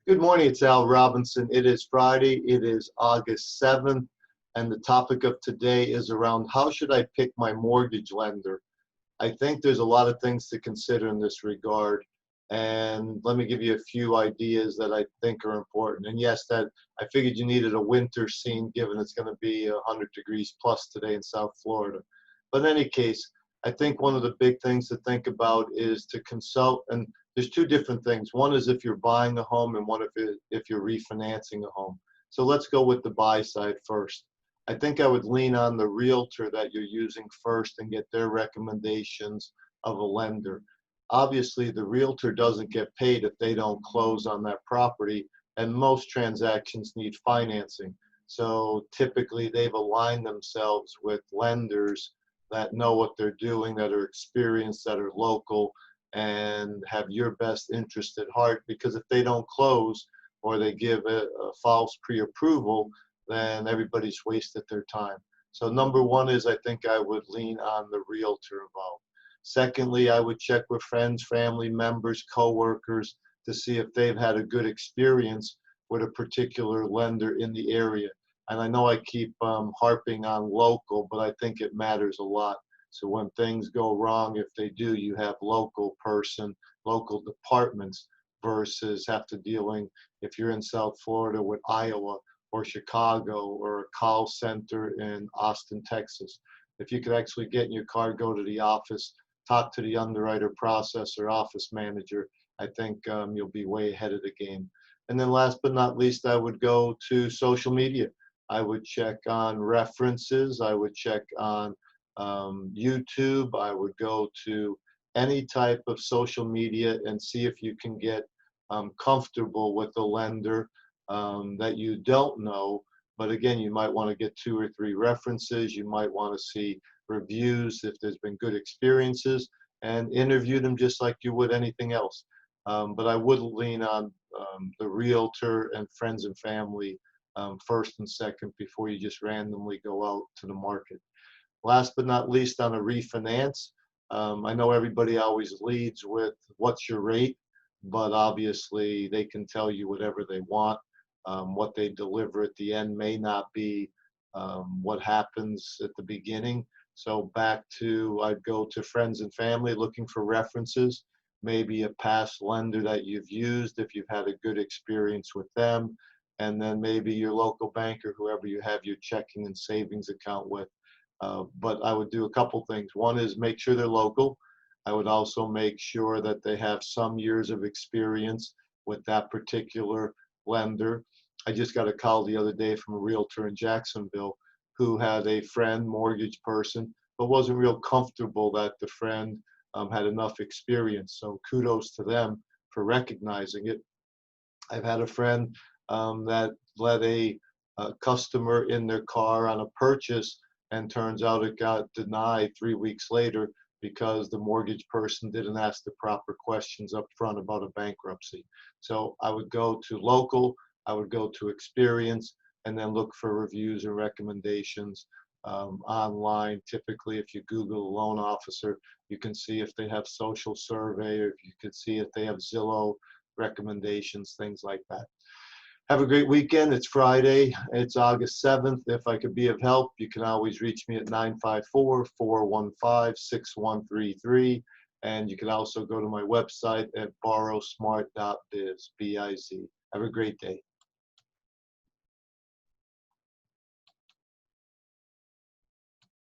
Good morning, it's Al Robinson. It is Friday, it is August 7th, and the topic of today is around how should I pick my mortgage lender? I think there's a lot of things to consider in this regard, and let me give you a few ideas that I think are important. And yes, that I figured you needed a winter scene given it's going to be 100 degrees plus today in South Florida. But in any case, I think one of the big things to think about is to consult, and there's two different things. One is if you're buying a home, and one if you're refinancing a home. So let's go with the buy side first. I think I would lean on the realtor that you're using first and get their recommendations of a lender. Obviously, the realtor doesn't get paid if they don't close on that property, and most transactions need financing. So typically, they've aligned themselves with lenders that know what they're doing, that are experienced, that are local, and have your best interest at heart. Because if they don't close or they give a false pre-approval, then everybody's wasted their time. So number one is I think I would lean on the realtor involved. Secondly, I would check with friends, family members, coworkers to see if they've had a good experience with a particular lender in the area. And I know I keep harping on local, but I think it matters a lot. So when things go wrong, if they do, you have local person, local departments versus have to dealing, if you're in South Florida, with Iowa or Chicago or a call center in Austin, Texas. If you could actually get in your car, go to the office, talk to the underwriter, processor, office manager, I think you'll be way ahead of the game. And then last but not least, I would go to social media. I would check on references. I would check on YouTube. I would go to any type of social media and see if you can get comfortable with the lender that you don't know. But again, you might want to get two or three references. You might want to see reviews if there's been good experiences and interview them just like you would anything else. But I would lean on the realtor and friends and family first and second before you just randomly go out to the market. Last but not least, on a refinance, I know everybody always leads with what's your rate, but obviously they can tell you whatever they want. What they deliver at the end may not be what happens at the beginning. So back to, I'd go to friends and family looking for references, maybe a past lender that you've used if you've had a good experience with them, and then maybe your local banker, whoever you have your checking and savings account with. But I would do a couple things. One is make sure they're local. I would also make sure that they have some years of experience with that particular lender. I just got a call the other day from a realtor in Jacksonville who had a friend, mortgage person, but wasn't real comfortable that the friend had enough experience. So kudos to them for recognizing it. I've had a friend that let a customer in their car on a purchase, and turns out it got denied 3 weeks later because the mortgage person didn't ask the proper questions up front about a bankruptcy. So I would go to local, I would go to experience, and then look for reviews and recommendations online. Typically, if you Google a loan officer, you can see if they have social survey, or you can see if they have Zillow recommendations, things like that. Have a great weekend. It's Friday. It's August 7th. If I could be of help, you can always reach me at 954-415-6133. And you can also go to my website at borrowsmart.biz, B-I-Z. Have a great day.